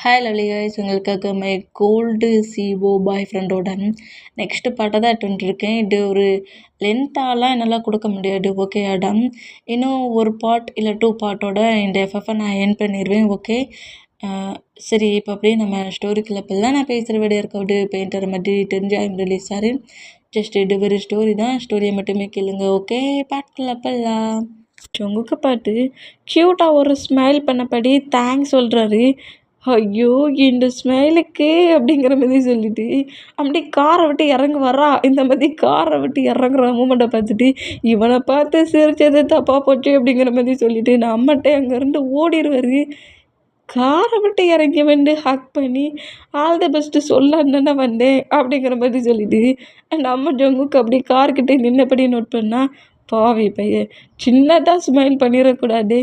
Hi lovely guys, உங்களுக்காக my gold CO பாய் ஃப்ரெண்டோட next பாட்டை தான் எடுத்துட்டுருக்கேன். இது ஒரு லென்த்தாலாம் என்னால் கொடுக்க முடியாது, ஓகே ஆடம். இன்னும் ஒரு பார்ட் இல்லை 2 பார்ட்டோட இந்த எஃப்எஃப்பை நான் என் பண்ணிடுவேன், ஓகே. சரி, இப்போ அப்படியே நம்ம ஸ்டோரிக்குள்ள போகலாம். நான் பேசுகிற வீடியோ இருக்க பெயிண்டர் மாதிரி தெரிஞ்சு ரிலீஸ் ஆறு. ஜஸ்ட் இது ஒரு ஸ்டோரி தான், ஸ்டோரியை மட்டுமே கேளுங்க, ஓகே. பாட்டுக்குள்ள போகலாம். ஜங்குக்கு பாட்டு க்யூட்டாக ஒரு ஸ்மைல் பண்ணபடி தேங்க்ஸ் சொல்கிறாரு. ஐயோ! இந்த ஸ்மைலுக்கு அப்படிங்கிற மாதிரி சொல்லிட்டு, அப்படியே காரை விட்டு இறங்குவாரா, இந்த மாதிரி காரை விட்டு இறங்குற மூமெண்ட்டை பார்த்துட்டு, இவனை பார்த்து சிரிச்சது தப்பாக போச்சு அப்படிங்கிற மாதிரி சொல்லிட்டு நம்மகிட்ட அங்கேருந்து ஓடிடுவார். காரை விட்டு இறங்கி வந்து ஹக் பண்ணி ஆல் த பெஸ்ட்டு சொல்லலான்னு தானே வந்தேன் அப்படிங்கிற மாதிரி சொல்லிட்டு நம்ம ஜங்குக்கு அப்படி கார்கிட்டே நின்னபடி நோட் பண்ணால், பாவி பையன் சின்னதாக ஸ்மைல் பண்ணிடக்கூடாது,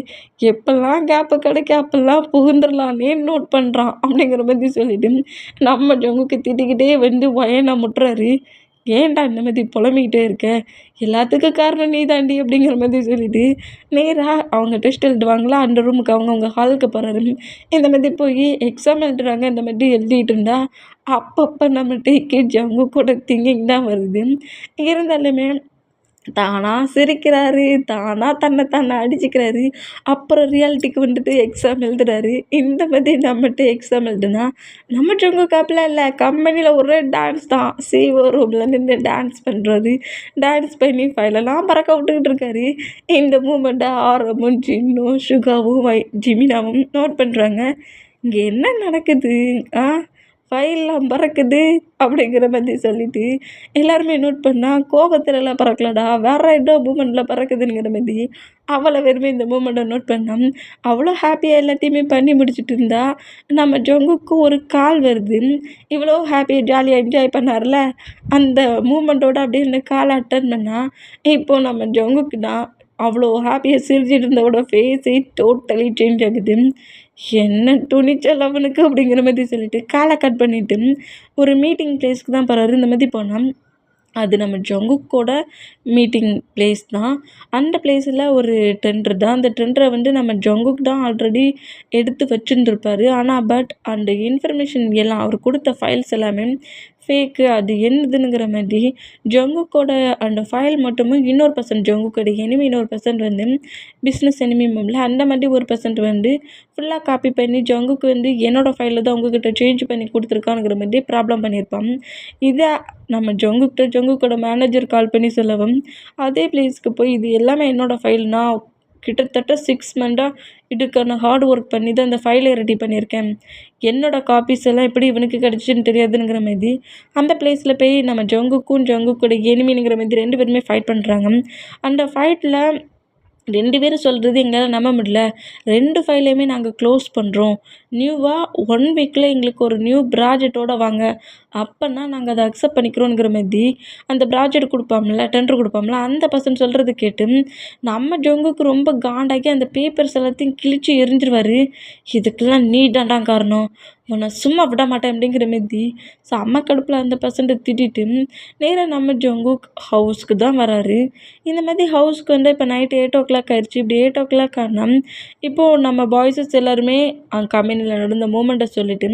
எப்பெல்லாம் கேப்பு கிடைக்க அப்பெல்லாம் புகுந்துடலான்னே நோட் பண்ணுறான் அப்படிங்கிற மாதிரி சொல்லிட்டு நம்ம ஜங்குக்கு திட்டிக்கிட்டே வந்து வயனா முட்டுறாரு. ஏன்டா இந்த மாதிரி புலம்பிக்கிட்டே இருக்க, எல்லாத்துக்கும் காரணம் நீ தாண்டி அப்படிங்கிற மாதிரி சொல்லிட்டு நேராக அவங்க டெஸ்ட் எழுதுவாங்களா அந்த ரூமுக்கு அவங்க ஹாலுக்கு போகிறாரு. இந்த மாதிரி போய் எக்ஸாம் எழுதுறாங்க, இந்த மாதிரி எழுதிட்டு இருந்தா அப்பப்போ நம்ம டேக்கே ஜங்கு கூட திங்கிங் தான் வருது. இருந்தாலுமே தானாக சிரிக்கிறாரு, தானாக தன்னை அடிச்சுக்கிறாரு. அப்புறம் ரியாலிட்டிக்கு வந்துட்டு எக்ஸாம் எழுதுறாரு. இந்த மாதிரி நம்மகிட்ட எக்ஸாம் எழுதுனா நம்ம ஜங்கு காப்பில் இல்லை, கம்பெனியில் ஒரே டான்ஸ் தான். சிஓ ரூமில் நின்று டான்ஸ் பண்ணுறாரு. டான்ஸ் பண்ணி ஃபைலெல்லாம் பறக்க விட்டுக்கிட்டு இருக்காரு. இந்த மூமெண்ட்டை ஆரமும் ஜின்னும் சுகாவும் ஜிமினாவும் நோட் பண்ணுறாங்க. இங்கே என்ன நடக்குது, ஃபைல்லாம் பறக்குது அப்படிங்கிற மாதிரி சொல்லிட்டு எல்லாருமே நோட் பண்ணால் கோபத்துலலாம் பறக்கலடா, வேறு ஏதோ மூமெண்ட்டில் பறக்குதுங்கிற மாதிரி அவளை வெறுமே இந்த மூமெண்ட்டை நோட் பண்ணால் அவ்வளோ ஹாப்பியாக எல்லாத்தையுமே பண்ணி முடிச்சுட்டு இருந்தா நம்ம ஜங்குக்கு ஒரு கால் வருது. இவ்வளோ ஹாப்பியாக ஜாலியாக என்ஜாய் பண்ணார்ல, அந்த மூமெண்ட்டோட அப்படியே இந்த காலை அட்டன் பண்ணால் இப்போது நம்ம ஜங்குக்கு தான் அவ்வளோ ஹாப்பியாக சிரிச்சிட்டு இருந்தவோட ஃபேஸே டோட்டலி சேஞ்ச் ஆகுது. என்ன துணிச்சல் அவனுக்கு அப்படிங்கிற மாதிரி சொல்லிட்டு காலை கட் பண்ணிவிட்டு ஒரு மீட்டிங் பிளேஸ்க்கு தான் போகிறாரு. இந்த மாதிரி போனால் அது நம்ம ஜங்குக்கோட மீட்டிங் பிளேஸ் தான். அந்த பிளேஸில் ஒரு டெண்டர் தான். அந்த டெண்டரை வந்து நம்ம ஜங்குக்கு தான் ஆல்ரெடி எடுத்து வச்சுருந்துருப்பார். ஆனால் பட் அந்த இன்ஃபர்மேஷன் எல்லாம் அவர் கொடுத்த ஃபைல்ஸ் எல்லாமே ஃபேக்கு, அது என்னதுங்கிற மாதிரி ஜங்குக்கோட அந்த ஃபைல் மட்டுமே இன்னொரு பர்சன்ட் ஜங்குக்கோட எனிமி, இன்னொரு பர்சன்ட் வந்து பிஸ்னஸ் எனிமி மேமில் அந்த மாதிரி ஒரு பர்சன்ட் வந்து ஃபுல்லாக காப்பி பண்ணி ஜங்குக்கு வந்து என்னோடய ஃபைலில் தான் உங்ககிட்ட சேஞ்ச் பண்ணி கொடுத்துருக்கானுங்கிற மாதிரி ப்ராப்ளம் பண்ணியிருப்பான். இதை நம்ம ஜங்குக்கோட மேனேஜர் கால் பண்ணி சொல்லவும் அதே பிளேஸ்க்கு போய் இது எல்லாமே என்னோடய ஃபைல், நான் கிட்டத்தட்ட 6 மந்த்தாக இதுக்கான ஹார்ட் ஒர்க் பண்ணி தான் இந்த ஃபைலை ரெடி பண்ணியிருக்கேன், என்னோடய காப்பீஸ் எல்லாம் எப்படி இவனுக்கு கிடச்சின்னு தெரியாதுங்கிற மாதிரி அந்த பிளேஸில் போய் நம்ம ஜங்குக்கோட எனிமிங்கிற மாதிரி 2 பேருமே ஃபைட் பண்ணுறாங்க. அந்த ஃபைட்டில் 2 பேரும் சொல்கிறது எங்களால் நம்ப முடியல, 2 ஃபைலையுமே நாங்கள் க்ளோஸ் பண்ணுறோம், நியூவாக 1 வீக்கில் எங்களுக்கு ஒரு நியூ ப்ராஜெக்டோடு வாங்க, அப்போனா நாங்கள் அதை அக்செப்ட் பண்ணிக்கிறோங்கிற மாதிரி அந்த ப்ராஜெக்ட் கொடுப்பாம்ல, டெண்டர் கொடுப்பாம்ல, அந்த பர்சன் சொல்கிறது கேட்டு நம்ம ஜங்குக்கு ரொம்ப காண்டாக்கி அந்த பேப்பர்ஸ் எல்லாத்தையும் கிழிச்சு எரிஞ்சிருவார். இதுக்கெல்லாம் நீ தாண்டா காரணம், உன்னை சும்மா விட மாட்டேன் அப்படிங்கிற மாதிரி செம்ம கடுப்பில் அந்த பர்சன்ட்டை திட்டிட்டு நேராக நம்ம ஜங்குக் ஹவுஸ்க்கு தான் வராரு. இந்த மாதிரி ஹவுஸ்க்கு வந்து இப்போ நைட்டு 8 o'clock ஆயிடுச்சு. இப்படி 8 o'clock ஆனால் இப்போது நம்ம பாய்ஸஸ் எல்லாருமே கம்பெனியில் நடந்த மூமெண்ட்டை சொல்லிவிட்டு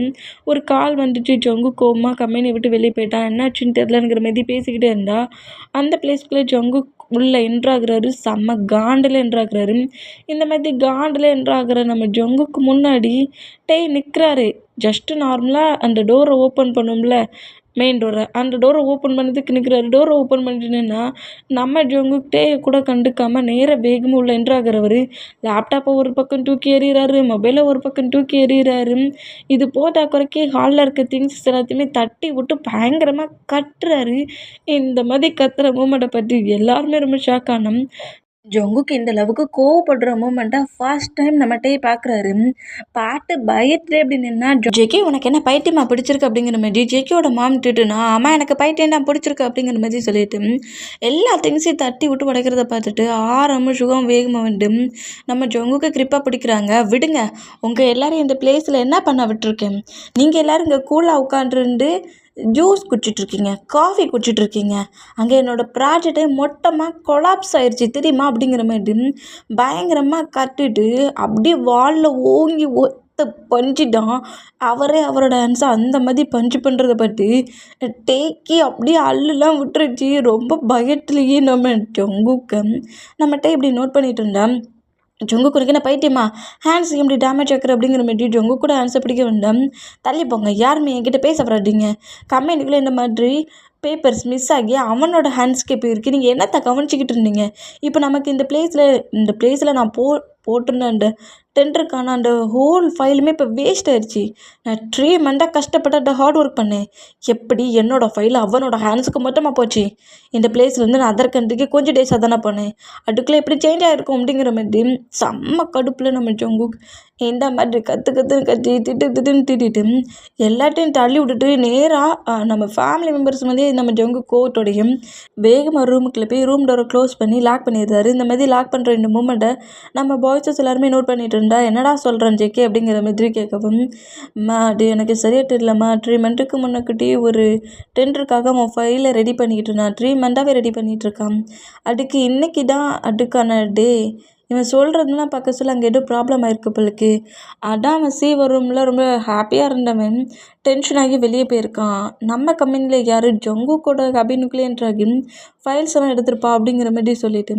ஒரு கால் வந்துட்டு ஜங்கு கோவமாக கம்பெனியை விட்டு வெளியே போயிட்டான், என்னாச்சுன்னு தெரிலங்கிற மாதிரி பேசிக்கிட்டே இருந்தா அந்த பிளேஸ்க்குள்ளே ஜங்கு உள்ளே என்ட்ராகிறாரு. செம்ம காண்டில் என்ட்ராகிறாரு. இந்த மாதிரி காண்டில் என்ட்ராகிற நம்ம ஜங்குக்கு முன்னாடி நிற்கிறாரு. ஜஸ்ட்டு நார்மலாக அந்த டோரை ஓப்பன் பண்ணும்ல, மெயின் டோரை, அந்த டோரை ஓப்பன் பண்ணதுக்கு நிற்கிறாரு. டோரை ஓப்பன் பண்ணிட்டுன்னா நம்ம ஜங்குக்கிட்டே கூட கண்டுக்காமல் நேராக வேகமாக உள்ள என்ட்ராகிறவர் லேப்டாப்பை ஒரு பக்கம் தூக்கி எறிகிறாரு, மொபைலை ஒரு பக்கம் தூக்கி எறிகிறாரு. இது போதா குறைக்கி ஹாலில் இருக்க திங்ஸ் எல்லாத்தையுமே தட்டி விட்டு பயங்கரமாக கத்துறாரு. இந்த மாதிரி கத்துற மூமெண்ட்டை பற்றி எல்லாருமே ரொம்ப ஷாக் ஆனோம். ஜங்குக்கு இந்த அளவுக்கு கோவப்படுற மூமெண்ட்டை ஃபர்ஸ்ட் டைம் நம்மகிட்டே பார்க்குறாரு. பாட்டு பயத்துல எப்படி நின்னா, ஜெகி உனக்கு என்ன பைத்தியமா பிடிச்சிருக்கு அப்படிங்கிற மாதிரி ஜெகியோட மாம் திட்டுனா, அம்மா எனக்கு பைத்தியம் தான் பிடிச்சிருக்கு அப்படிங்கிற மாதிரி சொல்லிட்டு எல்லா திங்ஸையும் தட்டி விட்டு உடைக்கிறத பார்த்துட்டு ஆரம்பம் சுகம் வேகமாக வந்து நம்ம ஜங்குக்கு கிரிப்பாக பிடிக்கிறாங்க. விடுங்க, உங்கள் எல்லோரும் இந்த பிளேஸில் என்ன பண்ண விட்டுருக்கேன், நீங்கள் எல்லோரும் இங்கே கூலாக உட்காந்துருந்து ஜூஸ் குடிச்சிட்ருக்கீங்க, காஃபி குடிச்சிட்ருக்கீங்க, அங்கே என்னோடய ப்ராஜெக்டே மொத்தமாக கொலாப்ஸ் ஆயிடுச்சு தெரியுமா அப்படிங்கிற மாதிரி பயங்கரமாக கட்டிட்டு அப்படியே வாலில் ஓங்கி பஞ்சிட்டான். அவரே அவரோட ஹேண்ட்ஸை அந்த மாதிரி பஞ்சு பண்ணுறத பார்த்து டேக்கி அப்படியே அல்லுலாம் விட்டுருச்சு. ரொம்ப பயத்துலேயே நம்ம ஜங்குக்கை நம்மகிட்ட இப்படி நோட் பண்ணிட்டு இருந்தேன். ஜங்குக்கு உனக்கு என்ன பைத்தியமா, ஹேண்ட்ஸ் எப்படி டேமேஜ் ஆக்குற அப்படிங்கிற மாதிரி ஜங்கு கூட ஹேண்ட்ஸை பிடிக்க வேண்டாம். தள்ளி போங்க, யாருமே என்கிட்ட பேச வராதீங்க. கம்பெனிக்குள்ளே இந்த மாதிரி பேப்பர்ஸ் மிஸ் ஆகி அவனோட ஹேண்ட்ஸ்க்கு போயிருக்கு. நீங்கள் என்னத்தை கவனிச்சிக்கிட்டு இருந்தீங்க? இப்போ நமக்கு இந்த பிளேஸில் நான் போட்டிருந்த அந்த டெண்டருக்கான அந்த ஹோல் ஃபைலுமே இப்போ வேஸ்ட் ஆயிடுச்சு. நான் 3 மந்தாக கஷ்டப்பட்டு அந்த ஹார்ட் ஒர்க் பண்ணேன். எப்படி என்னோடய ஃபைல் அவனோட ஹேண்ட்ஸுக்கு மொத்தமாக போச்சு? இந்த பிளேஸ்லேருந்து நான் அதர் கண்ட்ரிக்கு கொஞ்சம் டேஸாக தானே போனேன். அதுக்குள்ளே எப்படி சேஞ்ச் ஆகிருக்கும் அப்படிங்கிற மாதிரி செம்ம கடுப்பில் நம்ம ஜங்குக் இந்த மாதிரி கற்றுன்னு கத்தி திட்டுன்னு திட்டிட்டு எல்லாத்தையும் தள்ளி விட்டுட்டு நேராக நம்ம ஃபேமிலி மெம்பர்ஸ் வந்து நம்ம ஜங்குக் கோவத்தோடையும் வேகமாக ரூமுக்குள்ளே போய் ரூம் டோரை க்ளோஸ் பண்ணி லாக் பண்ணிடுறாரு. இந்த மாதிரி லாக் பண்ணுற இந்த மூமெண்ட்டை நம்ம பாய்ஸஸ் எல்லாருமே நோட் பண்ணிட்டு இருந்தா, என்னடா சொல்கிறேன் ஜேகே அப்படிங்கிற மாதிரி கேட்கவும், அம்மா அது எனக்கு சரியாக தெரியலம்மா, 3 மந்த்துக்கு முன்னக்கிட்டே ஒரு டெண்டருக்காக அவன் ஃபைலை ரெடி பண்ணிக்கிட்டு இருந்தான். 3 மந்த்தாகவே ரெடி பண்ணிகிட்டு இருக்கான். அதுக்கு இன்னைக்கு தான் அதுக்கான டே. இவன் சொல்கிறதுலாம் பார்க்க சொல்ல அங்கே ஏதோ ப்ராப்ளம் ஆயிருக்கு போலுக்கு. அதான் அவன் சீவர் ரூமில் ரொம்ப ஹாப்பியாக இருந்தவன் டென்ஷன் ஆகி வெளியே போயிருக்கான். நம்ம கம்பெனியில் யார் ஜங்குக்கோட கபினுக்குள்ளே என்ட்ராகி ஃபைல்ஸ் எல்லாம் எடுத்திருப்பா அப்படிங்கிற மாதிரி சொல்லிட்டு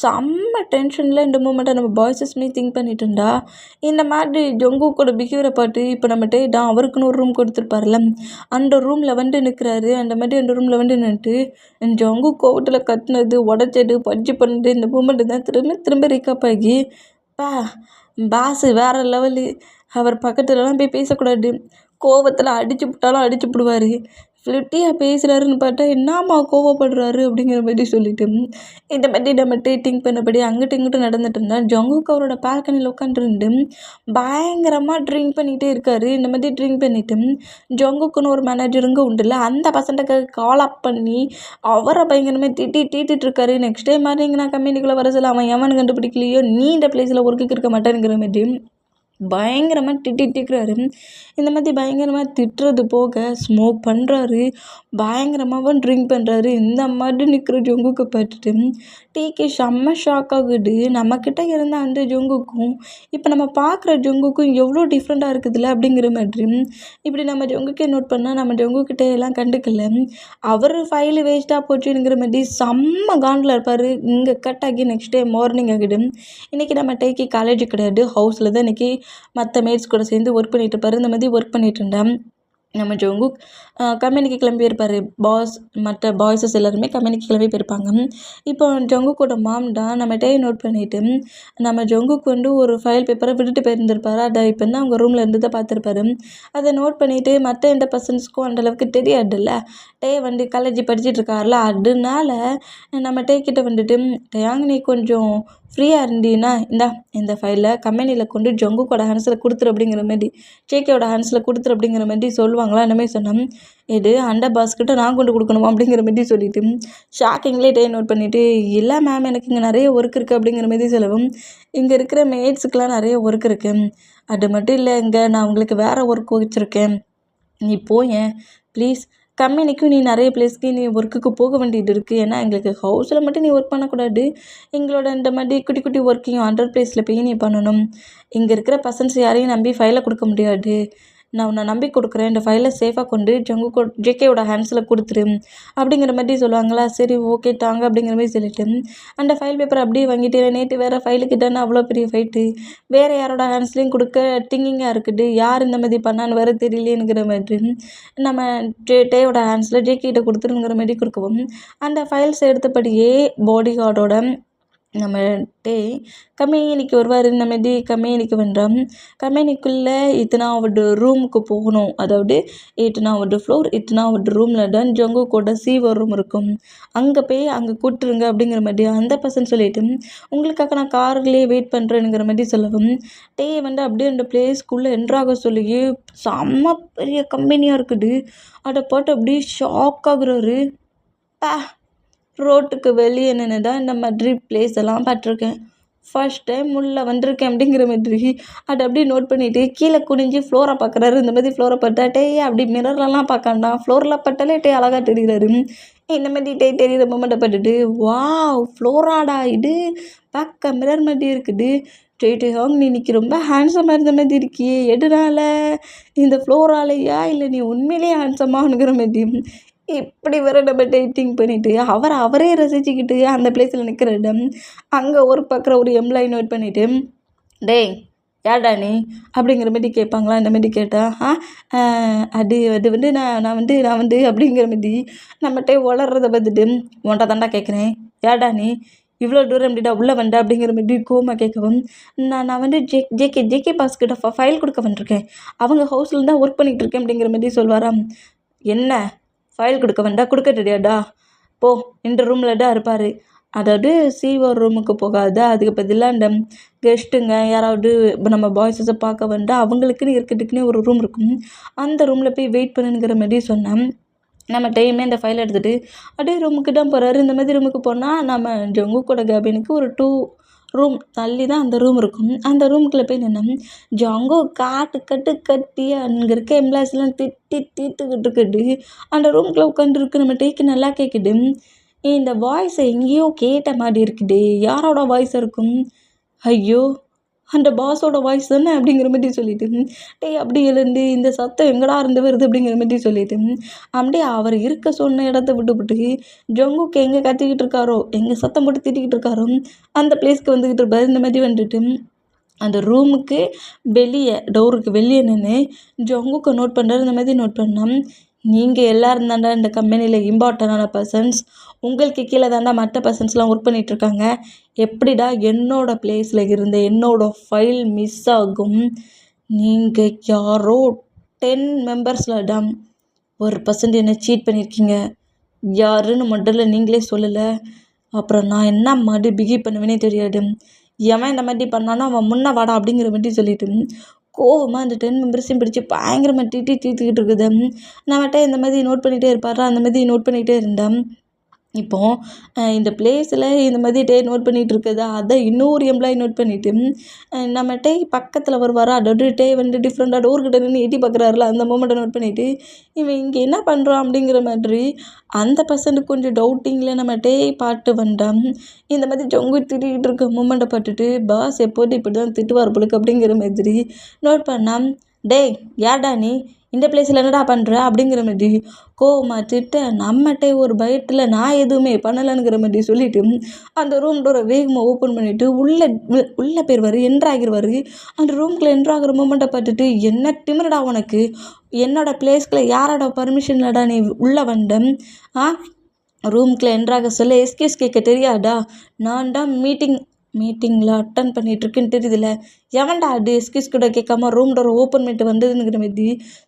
செம்ம டென்ஷனில் இந்த மூமெண்ட்டை நம்ம பாய்ஸஸ்மே திங்க் பண்ணிட்டு இருந்தா, இந்த மாதிரி ஜங்குக்கோட பிஹேவியரை பார்த்து இப்போ நம்ம தான் அவருக்குன்னு ஒரு ரூம் கொடுத்துருப்பார்ல, அந்த ரூமில் வந்து நிற்கிறாரு. அந்த மாதிரி அந்த ரூமில் வந்து நின்றுட்டு ஜங்கு கோவத்தில் கத்துனது, உடச்சது, பஞ்சு பண்ணது இந்த மூமெண்ட்டு தான் திரும்ப திரும்ப ரிகப் ஆகி பா பாஸு வேறு லெவலு. அவர் பக்கத்துலலாம் போய் பேசக்கூடாது. கோவத்தில் அடிச்சு விட்டாலும் அடிச்சு விடுவார். ஃப்ளிட்டியாக பேசுகிறாருன்னு பார்த்தா என்னம்மா கோவப்படுறாரு அப்படிங்கிற மாதிரி சொல்லிட்டு இந்த மாதிரி நம்ம திங்க் பண்ணபடி அங்கிட்டு இங்கிட்டு நடந்துட்டு இருந்தால் ஜங்குக்கு அவரோட பால்கனியில் உட்காந்துருந்து பயங்கரமாக ட்ரிங்க் பண்ணிகிட்டே இருக்காரு. இந்த மாதிரி ட்ரிங்க் பண்ணிவிட்டு ஜங்குக்குன்னு ஒரு மேனேஜருங்க உண்டுல்ல, அந்த பசண்ட்டை கால் அப் பண்ணி அவரை பயங்கரமாக திட்டிட்டு இருக்காரு. நெக்ஸ்ட் டே மார்னிங் நான் கம்பெனிக்குள்ளே வர சொல்ல அவன் எவனு கண்டுபிடிக்கலையோ நீ இந்த பிளேஸில் ஒர்க்குக்கு இருக்க மாட்டேங்கிற மாதிரி பயங்கரமாக திட்டிருக்கிறாரு. இந்த மாதிரி பயங்கரமாக திட்டுறது போக ஸ்மோக் பண்ணுறாரு, பயங்கரமாகவும் ட்ரிங்க் பண்ணுறாரு. இந்த மாதிரி நிற்கிற ஜங்குக்கை பார்த்துட்டு டீக்கு செம்ம ஷாக் ஆகுது. நம்மக்கிட்ட இருந்த அந்த ஜங்குக்கும் இப்போ நம்ம பார்க்குற ஜங்குக்கும் எவ்வளோ டிஃப்ரெண்ட்டாக இருக்குதுல்ல அப்படிங்கிற மாதிரி இப்படி நம்ம ஜங்குக்கே நோட் பண்ணால் நம்ம ஜங்குக்கிட்ட எல்லாம் கண்டுக்கல. அவர் ஃபைலு வேஸ்ட்டாக போச்சுங்கிற மாதிரி செம்ம காண்டில் இருப்பார். இங்கே கட் ஆகி நெக்ஸ்ட் டே மார்னிங் ஆகிடும். இன்றைக்கி நம்ம டேக்கி காலேஜ் கிடையாது, ஹவுஸில் தான் இன்றைக்கி மற்ற மேட்ஸ் கூட சேர்ந்து ஒர்க் பண்ணிகிட்டு இருப்பார். இந்த மாதிரி ஒர்க் பண்ணிகிட்டு இருந்தேன். நம்ம ஜங்குக் கம்பெனிக்கு கிளம்பி இருப்பார். மற்ற பாய்ஸஸ் எல்லாருமே கம்பெனிக்கு கிளம்பி போயிருப்பாங்க. இப்போ ஜங்குக்கோட மாம் தான் நம்ம நோட் பண்ணிவிட்டு நம்ம ஜங்குக்கு வந்து ஒரு ஃபைல் பேப்பரை விட்டுட்டு போயிருந்திருப்பாரு. அதை இப்போ தான் அவங்க ரூமில் இருந்து தான் பார்த்துருப்பாரு. அதை நோட் பண்ணிவிட்டு மற்ற எந்த பர்சன்ஸ்க்கும் அந்தளவுக்கு தெரியாதுல்ல, வந்து காலேஜ் படிச்சுட்டு இருக்காருல, அதனால நம்ம கிட்ட வந்துட்டு டேயாங்க நீ கொஞ்சம் ஃப்ரீயாக இருந்தீங்கன்னா இந்த ஃபைலை கம்பெனியில் கொண்டு ஜங்குக்கோட ஹேண்ட்ஸில் கொடுத்துரு அப்படிங்கிற மாதிரி ஜேகேவோட ஹேண்ட்ஸில் கொடுத்துரு அப்படிங்கிற மாதிரி சொல்லுவாங்களா அந்த மாதிரி சொன்னேன். இது அந்த பாஸ்கிட்ட நான் கொண்டு கொடுக்கணுமா அப்படிங்கிற மாதிரி சொல்லிவிட்டு ஷாக்கிங்லேயே நோட் பண்ணிவிட்டு இல்லை மேம் எனக்கு இங்கே நிறைய ஒர்க் இருக்குது அப்படிங்கிற மாதிரி சொல்லவும், இங்கே இருக்கிற மேட்ஸுக்கெலாம் நிறைய ஒர்க் இருக்குது, அது மட்டும் இல்லை இங்கே நான் உங்களுக்கு வேறு ஒர்க் வச்சுருக்கேன், நீ போயேன் ப்ளீஸ். கம்பெனிக்கும் நீ நிறைய பிளேஸ்க்கு நீ ஒர்க்குக்கு போக வேண்டியது இருக்குது. ஏன்னா எங்களுக்கு ஹவுஸில் மட்டும் நீ ஒர்க் பண்ணக்கூடாது, எங்களோட இந்த மாதிரி குட்டி குட்டி ஒர்க்கையும் அதர் பிளேஸில் போய் நீ பண்ணணும். இங்கே இருக்கிற பர்சன்ஸ் யாரையும் நம்பி ஃபைலை கொடுக்க முடியாது. நான் உன்னை நம்பி கொடுக்குறேன், இந்த ஃபைலை சேஃபாக கொண்டு ஜேகேவோட ஹேண்ட்ஸில் கொடுத்துரு அப்படிங்கிற மாதிரி சொல்லுவாங்களா. சரி ஓகே தாங்க அப்படிங்கிற மாதிரி சொல்லிட்டு அந்த ஃபைல் பேப்பரை அப்படியே வாங்கிட்டு நேற்று வேறு ஃபைலுக்கிட்டேன்னு அவ்வளோ பெரிய ஃபைட்டு வேறு யாரோட ஹேண்ட்ஸ்லேயும் கொடுக்க திங்கிங்காக இருக்குது, யார் இந்த மாதிரி பண்ணான்னு வேறு தெரியலேங்கிற மாதிரி நம்ம டேயோட ஹேண்ட்ஸில் ஜேகேகிட்ட கொடுத்துருங்கிற மாதிரி கொடுக்கவும் அந்த ஃபைல்ஸ் எடுத்தபடியே பாடி கார்டோட நம்ம கம்பெனிக்கு வருவார். இந்த மாதிரி கம்பெனிக்கு வந்துடும். கம்பெனிக்குள்ளே இத்தனாவது ரூமுக்கு போகணும், அதாவது 8வது ஃப்ளோர் 8வது ரூமில் தான் ஜங்குக்கோட சீவர் ரூம் இருக்கும். அங்கே போய் அங்கே கூட்டுருங்க அப்படிங்கிற மாதிரி அந்த பர்சன் சொல்லிவிட்டு உங்களுக்காக நான் கார்லேயே வெயிட் பண்ணுறேனுங்கிற மாதிரி சொல்லவும் வந்து அப்படியே அந்த பிளேஸ்க்குள்ளே என்ட்ராக சொல்லி செம்ம பெரிய கம்பெனியாக இருக்குது. அதை பார்த்து அப்படியே ஷாக் ஆகுறாரு. ரோட்டுக்கு வெளியே நின்று தான் இந்த மாதிரி பிளேஸ் எல்லாம் பார்த்துருக்கேன், ஃபர்ஸ்ட் டைம் உள்ளே வந்திருக்கேன் அப்படிங்கிற மாதிரி அதை அப்படியே நோட் பண்ணிவிட்டு கீழே குனிஞ்சு ஃப்ளோரை பார்க்குறாரு. இந்த மாதிரி ஃப்ளோரை பார்த்தா அப்படி மிரர்லலாம் பார்க்காண்டா, ஃப்ளோரில் பார்த்தாலே அழகாக தெரிகிறாரு. இந்த மாதிரி தெரிகிற மொமெண்ட்டை பார்த்துட்டு வாவ் ஃப்ளோராடா இது பார்க்க மிரர் மாதிரி இருக்குது, டேய் ஹாங், நீ இன்னைக்கு ரொம்ப ஹேண்ட்ஸமாக இருந்த மாதிரி இருக்கியே, எதனால? இந்த ஃப்ளோராலையா இல்லை நீ உண்மையிலேயே ஹேண்ட்ஸமாகணுங்கிற மாதிரி இப்படி வர நம்ம டேட்டிங் பண்ணிவிட்டு அவரே ரசிச்சுக்கிட்டு அந்த பிளேஸில் நிற்கிற இடம் அங்கே ஒர்க் பார்க்குற ஒரு எம்ப்ளாயி நோட் பண்ணிவிட்டு, டேய் யார்டா நீ அப்படிங்கிற மாதிரி கேட்பாங்களா? இந்த மாதிரி கேட்டால் அது அது வந்து நான் வந்து அப்படிங்கிற மாதிரி நம்மகிட்ட வளர்றத பார்த்துட்டு, உன்ட்ட தாண்டா கேட்குறேன், யார்டா நீ இவ்வளோ தூரம் எப்படிடா உள்ளே வந்த அப்படிங்கிற மாதிரி கோமா கேட்கவும், நான் வந்து ஜேகே பாஸ் கிட்ட ஃபைல் கொடுக்க வந்திருக்கேன், அவங்க ஹவுஸில் தான் ஒர்க் பண்ணிகிட்டு இருக்கேன் அப்படிங்கிற மாதிரி சொல்வாராம். என்ன ஃபைல் கொடுக்க வேண்டாம், கொடுக்க தெரியாதா? போ, இந்த ரூமில் தான் இருப்பார். அதாவது சிஓ ரூமுக்கு போகாத, அதுக்கு பதிலாக இந்த கெஸ்ட்டுங்க யாராவது இப்போ நம்ம பாய்ஸஸை பார்க்க வேண்டாம், அவங்களுக்குன்னு இருக்கிறதுக்குன்னே ஒரு ரூம் இருக்கும், அந்த ரூமில் போய் வெயிட் பண்ணுங்கிற மாதிரி சொன்னேன். நம்ம டைமே இந்த ஃபைல் எடுத்துகிட்டு அப்படியே ரூமுக்கு தான் போகிறாரு. இந்த மாதிரி ரூமுக்கு போனால் நம்ம ஜங்குக்கோட கேபினுக்கு ஒரு 2 ரூம் தள்ளி தான் அந்த ரூம் இருக்கும். அந்த ரூமுக்குள்ளே போய் நின்னேன். ஜங்கு கட்டி அங்கே இருக்க எம்ப்ளாயிஸ்லாம் திட்டி தீர்த்துக்கிட்டு இருக்குது. அந்த ரூமுக்குள்ளே உட்காந்துருக்கு. நம்ம டேக்கு நல்லா கேட்குது. இந்த வாய்ஸை எங்கேயோ கேட்ட மாதிரி இருக்குதே, யாரோட வாய்ஸ் இருக்கும்? ஐயோ, அந்த பாஸோட வாய்ஸ் தானே அப்படிங்கிற மாதிரி சொல்லிட்டு, டேய் அப்படி எழுந்து இந்த சத்தம் எங்கடா இருந்து வருது அப்படிங்கிற மாதிரி சொல்லிட்டு அப்படியே அவர் இருக்க சொன்ன இடத்த விட்டுவிட்டு ஜங்குக்கு எங்கே கத்திக்கிட்டு இருக்காரோ, எங்கே சத்தம் போட்டு திட்டிக்கிட்டு இருக்காரோ அந்த பிளேஸ்க்கு வந்துக்கிட்டு இருப்பார். இந்த மாதிரி வந்துட்டு அந்த ரூமுக்கு வெளியே டோருக்கு வெளியே நின்று ஜங்குக்கு நோட் பண்ணுறாரு. இந்த மாதிரி நோட் பண்ணால், நீங்கள் எல்லோரும் தாண்டா இந்த கம்பெனியில் இம்பார்ட்டண்டான பர்சன்ஸ், உங்களுக்கு கீழே தாண்டா மற்ற பர்சன்ஸ்லாம் ஒர்க் பண்ணிகிட்ருக்காங்க, எப்படிடா என்னோடய பிளேஸில் இருந்த என்னோடய ஃபைல் மிஸ் ஆகும்? நீங்கள் யாரோ 10 மெம்பர்ஸில் 1% என்னை சீட் பண்ணியிருக்கீங்க, யாருன்னு முதல்ல நீங்களே சொல்லலை, அப்புறம் நான் என்ன மாதிரி பிஹேவ் பண்ணுவேனே தெரியாது, எவன் இந்த மாதிரி பண்ணானோ அவன் முன்ன வாடா அப்படிங்கிற மாதிரி சொல்லிட்டு கோவமாக அந்த 10 மெம்பர்ஸையும் பிடிச்சி பயங்கரமாக தீர்த்துக்கிட்டு இருக்குது. நம்மகிட்ட இந்த மாதிரி நோட் பண்ணிகிட்டே இருப்பாரா, அந்த மாதிரி நோட் பண்ணிகிட்டே இருந்தேன். இப்போது இந்த பிளேஸில் இந்த மாதிரி நோட் பண்ணிகிட்டு இருக்குதா, அதை இன்னொரு எம்ப்ளாயி நோட் பண்ணிவிட்டு நம்மகிட்ட பக்கத்தில் வருவாரா, அதாவது வந்து டிஃப்ரெண்ட்டாக டோர்கிட்ட நின்று எட்டி பார்க்குறாருல, அந்த மூமெண்ட்டை நோட் பண்ணிவிட்டு இவன் இங்கே என்ன பண்ணுறான் அப்படிங்கிற மாதிரி அந்த பர்சனுக்கு கொஞ்சம் டவுட்டிங்கில் நம்மகிட்ட பாட்டு வந்தான். இந்த மாதிரி ஜொங்கு திட்டிகிட்டு இருக்க மூமெண்ட்டை பார்த்துட்டு பாஸ் எப்போது இப்படி தான் திட்டுவார் பொழுக்கு அப்படிங்கிற மாதிரி நோட் பண்ணான். டேய் யார்டா நீ இந்த பிளேஸில் என்னடா பண்ணுற அப்படிங்கிற மாதிரி கோவமா திட்ட, நம்மகிட்ட ஒரு பயத்தில் நான் எதுவுமே பண்ணலைங்கிற மாதிரி சொல்லிவிட்டு அந்த ரூம் டோரை வேகமாக ஓப்பன் பண்ணிவிட்டு உள்ளே போயிடுவார், என்ட்ராகிடுவார். அந்த ரூம்குள்ளே என்ட்ராகிற மூமெண்ட்டை பார்த்துட்டு, என்ன திமிரடா உனக்கு, என்னோடய பிளேஸ்க்குள்ளே யாரோட பர்மிஷன்லடா நீ உள்ளே வந்தேன்? ரூம்குள்ளே என்ட்ராக சொல்ல எஸ்கியூஸ் கேட்க தெரியாதா? நான் தான் மீட்டிங்கில் அட்டன் பண்ணிகிட்ருக்குன்னு தெரியுதுல்ல, எவன்டா அது எஸ்கியூஸ் கூட கேட்காம ரூம் டோரை ஓப்பன் பண்ணிட்டு வந்ததுங்கிற மாதிரி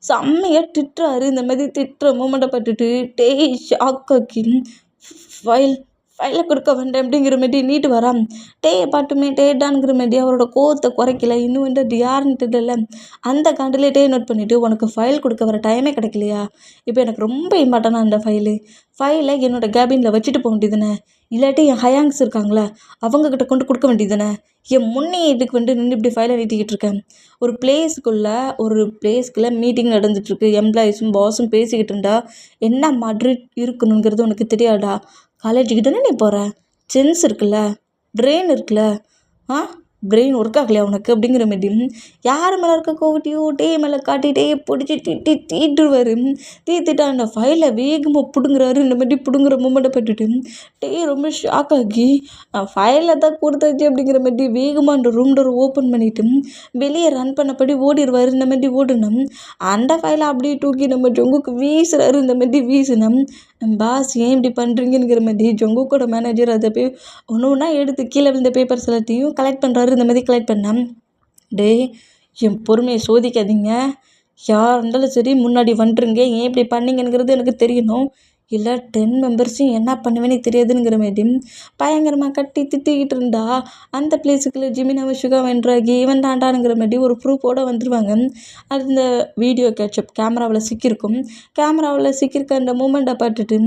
செம்மையாக திட்டுறாரு. இந்த மாதிரி திட்டுற மூமெண்ட்டை பார்த்துட்டு டேய் ஷாக்காக்கி ஃபைலை கொடுக்க வேண்டாம் அப்படிங்கிற மாதிரி நீட்டு வரான். டேயை பாட்டுமே டேடான்ங்கிற மாதிரி அவரோட கோவத்தை குறைக்கல. இன்னும் வந்து அது யாருன்னு தெரியல. அந்த காண்டிலே டே நோட் பண்ணிவிட்டு, உனக்கு ஃபைல் கொடுக்க வர டைமே கிடைக்கலையா? இப்போ எனக்கு ரொம்ப இம்பார்ட்டனாக அந்த ஃபைலை என்னோடய கேபினில் வச்சுட்டு போக வேண்டியதுதானே, இல்லாட்டி என் ஹயாங்ஸ் இருக்காங்களே அவங்கக்கிட்ட கொண்டு கொடுக்க வேண்டியதுதானே, என் முன்னே இதுக்கு வந்து நின்று இப்படி ஃபைலை நீட்டிக்கிட்டு இருக்கேன். ஒரு பிளேஸ்க்குள்ளே மீட்டிங் நடந்துகிட்ருக்கு, எம்ப்ளாயிஸும் பாஸும் பேசிக்கிட்டு இருந்தா என்ன மாதிரி இருக்கணுங்கிறது உனக்கு தெரியாதா? காலேஜுக்கு தானே நீ போகிற, சென்ஸ் இருக்குல்ல, பிரெயின் இருக்குல்ல, பிரெயின் ஒர்க் ஆகலையா உனக்கு அப்படிங்கிற மாதிரி யார் மேலே இருக்க கோவட்டியோ டே மேலே காட்டிகிட்டே பிடிச்சி தீட்டுருவார். தீர்த்துட்டு அந்த ஃபைலை வேகமாக பிடுங்குறாரு. இந்த மாதிரி பிடுங்குற மூமெண்ட்டை பட்டுட்டு டே ரொம்ப ஷாக் ஆகி ஃபைலை தான் கொடுத்தாச்சு அப்படிங்கிற மாதிரி வேகமாக அந்த ரூம் டோர் ஓப்பன் பண்ணிவிட்டு வெளியே ரன் பண்ணபடி ஓடிடுவார். இந்த மாதிரி ஓடுனோம் அந்த ஃபைலை அப்படியே தூக்கி நம்ம ஜொங்குக்கு வீசுறாரு. இந்த மாதிரி வீசினோம். பாஸ் ஏன் இப்படி பண்ணுறீங்கிற மாதிரி ஜொங்குக்கோட மேனேஜர் அதை போய் ஒன்று எடுத்து கீழே விழுந்த பேப்பர்ஸ் எல்லாத்தையும் கலெக்ட் பண்ணுறாரு. இந்த மாதிரி கலெக்ட் பண்ணேன். டேய் என் பொறுமையை சோதிக்காதீங்க, யார் இருந்தாலும் சரி முன்னாடி வந்துருங்க, ஏன் இப்படி பண்ணீங்கிறது எனக்கு தெரியணும், இல்லை 10 மெம்பர்ஸையும் என்ன பண்ணுவேனே தெரியாதுங்கிற மாதிரி பயங்கரமாக கட்டி திட்டிக்கிட்டு இருந்தா அந்த பிளேஸுக்குள்ளே ஜிமினா சுகா வென்றாகி இவன் தாண்டானுங்கிற மாதிரி ஒரு ப்ரூஃபோடு வந்துடுவாங்க. அது இந்த வீடியோ கேட்சப் கேமராவில் சிக்கியிருக்க அந்த மூமெண்ட்டை பார்த்துட்டு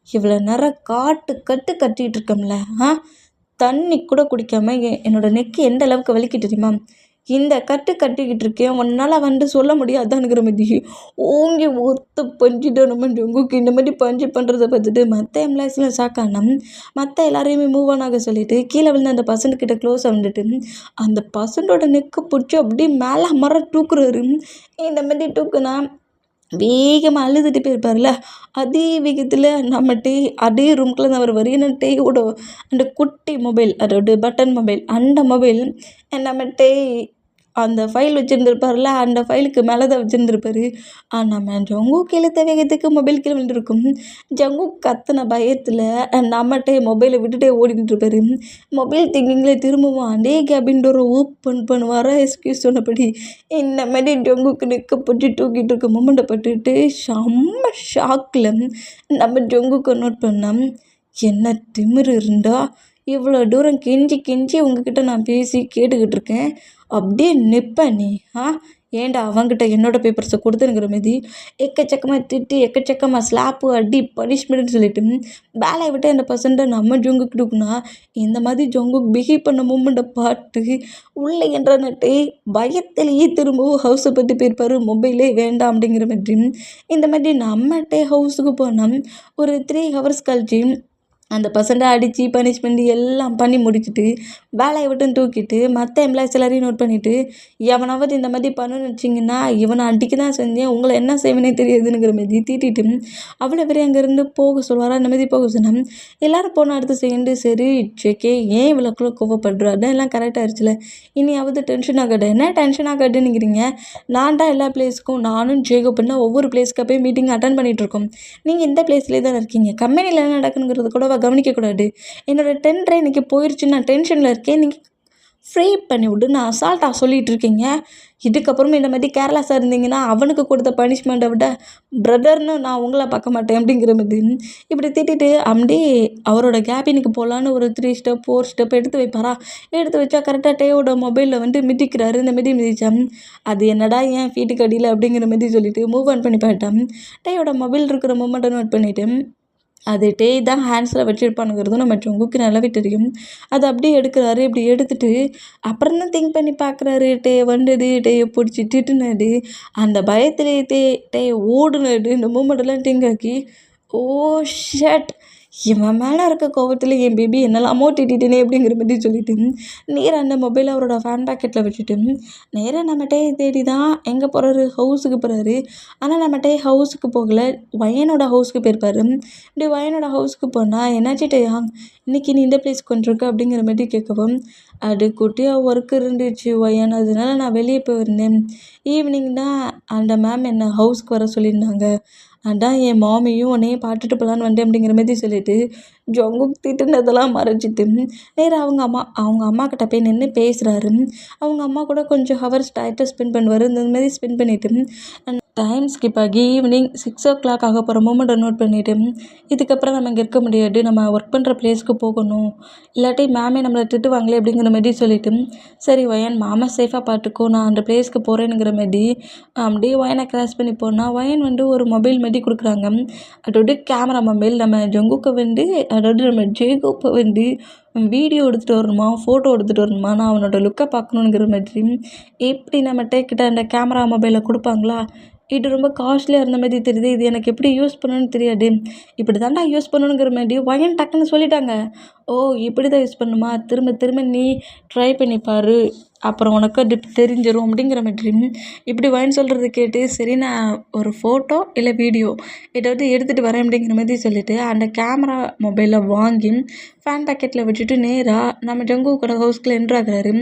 இவ்வளோ நேரம் கட்டிகிட்டு இருக்கோம்ல, தண்ணி கூட குடிக்காமல் என்னோடய நெக்கு எந்த அளவுக்கு வலிக்கு தெரியுமா, இந்த கட்டு கட்டிக்கிட்டு இருக்கேன், உன்னால் வந்துட்டு சொல்ல முடியாதானுங்கிற மாதிரி ஓங்கி ஒத்த பஞ்சுட்டு நம்ம ஜங்குக்கு இந்த மாதிரி பஞ்சு பண்ணுறத பார்த்துட்டு மற்ற எம்ப்ளாயிஸ்லாம் ஷாக் ஆனா மற்ற எல்லாரையுமே மூவ் ஆன் ஆக சொல்லிட்டு கீழே விழுந்து அந்த பசன்ட்கிட்ட க்ளோஸாக வந்துட்டு அந்த பசண்டோட நெக்கை பிடிச்சி அப்படியே மேலே மரம் தூக்குறாரு. இந்த மாதிரி தூக்குனா வேகமாக அழுதுட்டு போயிருப்பார்ல, அதே வேகத்தில் நம்ம அதே ரூம்குள்ளே தான் வருவார். ஏன்னா டேயோட அந்த குட்டி மொபைல், அதாவது பட்டன் மொபைல், அந்த மொபைல் நம்ம அந்த ஃபைல் வச்சுருந்துருப்பார்ல, அந்த ஃபைலுக்கு மேலே தான் வச்சுருந்துருப்பாரு. நம்ம ஜங்குக் இழுத்த வேகத்துக்கு மொபைல் கீழே விழுந்திருக்கும். ஜங்குக் கத்துன பயத்தில் நம்மகிட்டே மொபைலை விட்டுட்டே ஓடிட்டு இருப்பாரு. மொபைல் திங்கிங்ல திரும்பவும் அதே கேபின் டோரை ஓப்பன் பண்ணுவாரா எக்ஸ்கியூஸ் சொன்னபடி இந்த மாதிரி ஜங்குக்கு நிற்க போட்டு தூக்கிட்டு இருக்க மொமெண்ட்டை பட்டுட்டு செம்ம ஷாக்கில் நம்ம ஜங்குக்கை நோட் பண்ணோம். என்ன திமிரு இருந்தா இவ்வளோ தூரம் கெஞ்சி கெஞ்சி உங்ககிட்ட நான் பேசி கேட்டுக்கிட்டு இருக்கேன், அப்படியே நிற்ப நீ? ஏன்டா அவன்கிட்ட என்னோடய பேப்பர்ஸை கொடுத்துனுங்கிற மாரி எக்கச்சக்கமாக திட்டி எக்கச்சக்கமாக ஸ்லாப்பு அடி பனிஷ்மெண்ட்னு சொல்லிட்டு வேலையை விட்டு அந்த பர்சன்ட்டை நம்ம ஜங்குக்கு தூக்குனா இந்த மாதிரி ஜங்குக் பிஹேவ் பண்ண மூமெண்ட்டை பார்த்து உள்ளே என்றனட்டே பயத்திலேயே திரும்பவும் ஹவுஸை பற்றி போயிருப்பார். மொபைலே வேண்டாம் அப்படிங்கிற மாதிரி இந்த மாதிரி நம்மகிட்டே ஹவுஸுக்கு போனால் ஒரு 3 ஹவர்ஸ் கழிச்சு அந்த பசண்டை அடித்து பனிஷ்மெண்ட் எல்லாம் பண்ணி முடிச்சுட்டு வேலையை விட்டு தூக்கிட்டு மற்ற எம்ப்ளாயிஸ் எல்லாரையும் நோட் பண்ணிவிட்டு எவனாவது இந்த மாதிரி பண்ணணும்னு வச்சிங்கன்னா இவனை அடிக்க தான் செஞ்சேன், உங்களை என்ன செய்வேனே தெரியாதுங்கிற மாதிரி தீட்டிட்டு அவ்வளோ பேர் அங்கேருந்து போக சொல்லுவாரா. அந்த மாதிரி போக சொன்னேன். எல்லோரும் போன அடுத்த செகண்டு சரி செக்கே ஏன் இவ்வளோக்குள்ள கோவப்படுறா, அதான் எல்லாம் கரெக்டாக ஆயிடுச்சுல, இனியாவது டென்ஷன் ஆகாது. என்ன டென்ஷன் ஆகாதுன்னுங்கிறீங்க? நான் தான் எல்லா பிளேஸ்க்கும் நானும் ஜேகோ பண்ண ஒவ்வொரு பிளேஸ்க்கு போய் மீட்டிங் அட்டன் பண்ணிகிட்ருக்கோம். நீங்கள் இந்த பிளேஸ்லேயே தான் இருக்கீங்க, கம்பெனியில் என்ன நடக்குங்கிறது கூட கவனிக்கக்கூடாது. என்னோடய டென்டரை இன்றைக்கி போயிடுச்சு, நான் டென்ஷனில் இருக்கேன், நீங்கள் ஃப்ரீ பண்ணி விட்டு நான் அசால்ட்டாக சொல்லிகிட்டு இருக்கீங்க. இதுக்கப்புறமா இந்த மாதிரி கேர்லெஸ்ஸாக இருந்தீங்கன்னா அவனுக்கு கொடுத்த பனிஷ்மெண்ட்டை விட பிரதர்னு நான் உங்களை பார்க்க மாட்டேன் அப்படிங்கிற மாதிரி இப்படி திட்டிட்டு அப்படியே அவரோட கேபினுக்கு போகலான்னு ஒரு 3 ஸ்டெப் 4 ஸ்டெப் எடுத்து வைப்பாரா. எடுத்து வச்சா கரெக்டாக டேயோட மொபைலில் வந்து மிதிக்கிறாரு. இந்த மாதிரி மிதித்தான் அது என்னடா ஏன் ஃபீட்டுக்கு அடியில் அப்படிங்கிற மாதிரி சொல்லிவிட்டு மூவ் ஆன் பண்ணி போயிட்டான். டேயோட மொபைல் இருக்கிற மூமெண்ட்டை நோட் பண்ணிவிட்டு அது தான் ஹேண்ட்ஸில் வச்சுருப்பானுங்கிறதும் நம்ம ஜங்குக்கு நல்லாவே தெரியும். அதை அப்படியே எடுக்கிறாரு. இப்படி எடுத்துகிட்டு அப்புறம் தான் திங்க் பண்ணி பார்க்குறாரு. வந்தது டேயை பிடிச்சி திட்டுனது, அந்த பயத்துலேயே ஓடுனது, இந்த மூமெண்ட்டெல்லாம் திங்க் ஆக்கி ஓ ஷட், இவன் மேலே இருக்க கோவத்தில் என் பேபி என்னெல்லாமோ திட்டிட்டேனே அப்படிங்கிற மாதிரி சொல்லிட்டு நேராக அந்த மொபைலை அவரோட ஃபேன் பேக்கெட்டில் வச்சுட்டு நேராக நம்மகிட்டே தேடி தான் எங்கே போகிறாரு, ஹவுஸுக்கு போகிறாரு. ஆனால் நம்மகிட்டே ஹவுஸுக்கு போகலை, வயனோட ஹவுஸுக்கு போயிருப்பார். இப்படி வயனோட ஹவுஸுக்கு போனால் என்னாச்சிட்டையா இன்றைக்கி நீ இந்த பிளேஸ்க்கு கொண்டிருக்க அப்படிங்கிற மாதிரி கேட்கவும் அது குட்டியாக ஒர்க் இருந்துச்சு வயன், அதனால நான் வெளியே போயிருந்தேன். ஈவினிங் தான் அந்த மேம் என்னை ஹவுஸ்க்கு வர சொல்லியிருந்தாங்க, அதான் என் மாமியும் உன்னையும் பார்த்துட்டு போகலான்னு வந்தேன் அப்படிங்கிற மாதிரி சொல்லிவிட்டு ஜங்குக் திட்டுனதெல்லாம் மறைச்சிட்டு நேராக அவங்க அம்மாக்கிட்ட போய் நின்று பேசுகிறாரு. அவங்க அம்மா கூட கொஞ்சம் ஹவர்ஸ் டைட்டை ஸ்பெண்ட் பண்ணுவார். இந்த மாதிரி ஸ்பெண்ட் பண்ணிவிட்டு டைம் ஸ்கிப் ஆகி ஈவினிங் 6 o'clock ஆக போகிற மூமெண்ட்டை நோட் பண்ணிவிட்டு இதுக்கப்புறம் நம்ம இங்கே இருக்க முடியாது, நம்ம ஒர்க் பண்ணுற பிளேஸ்க்கு போகணும், இல்லாட்டி மேமே நம்மளை திட்டுவாங்களே அப்படிங்கிற மாதிரி சொல்லிவிட்டு சரி வயன் மாமா சேஃபாக பார்த்துக்கோ, நான் அந்த பிளேஸ்க்கு போகிறேனுங்கிற மாதிரி அப்படியே வயனை கிராஸ் பண்ணி போனால் வயன் வந்து ஒரு மொபைல் மாதிரி கொடுக்குறாங்க. அதோட கேமரா மொபைல். நம்ம ஜங்குக்கை வந்து அதாவது நம்ம ஜேகோப்பை வந்து வீடியோ எடுத்துகிட்டு வரணுமா, ஃபோட்டோ எடுத்துகிட்டு வரணுமா, நான் அவனோட லுக்கை பார்க்கணுங்கிற மாதிரி எப்படி நம்ம கிட்ட அந்த கேமரா மொபைலை கொடுப்பாங்களா. இது ரொம்ப காஸ்ட்லியாக இருந்த மாதிரி தெரியுது, இது எனக்கு எப்படி யூஸ் பண்ணணும்னு தெரியாது, இப்படி தாண்டா யூஸ் பண்ணணுங்கிற மாதிரி வயன் டக்குன்னு சொல்லிட்டாங்க. ஓ இப்படி தான் யூஸ் பண்ணணுமா, திரும்ப திரும்ப நீ ட்ரை பண்ணிப்பார், அப்புறம் உனக்கு அது தெரிஞ்சிடும் அப்படிங்கிற மாதிரி இப்படி வயன் சொல்கிறது கேட்டு சரி நான் ஒரு ஃபோட்டோ இல்லை வீடியோ ஏதாவது எடுத்துகிட்டு வரேன் அப்படிங்கிற மாதிரி சொல்லிவிட்டு அந்த கேமரா மொபைலை வாங்கி ஃபேன் பேக்கெட்டில் வச்சுட்டு நேராக நம்ம ஜங்குக்கோட ஹவுஸ்க்குள்ளே என்ட்ராகிறாரு.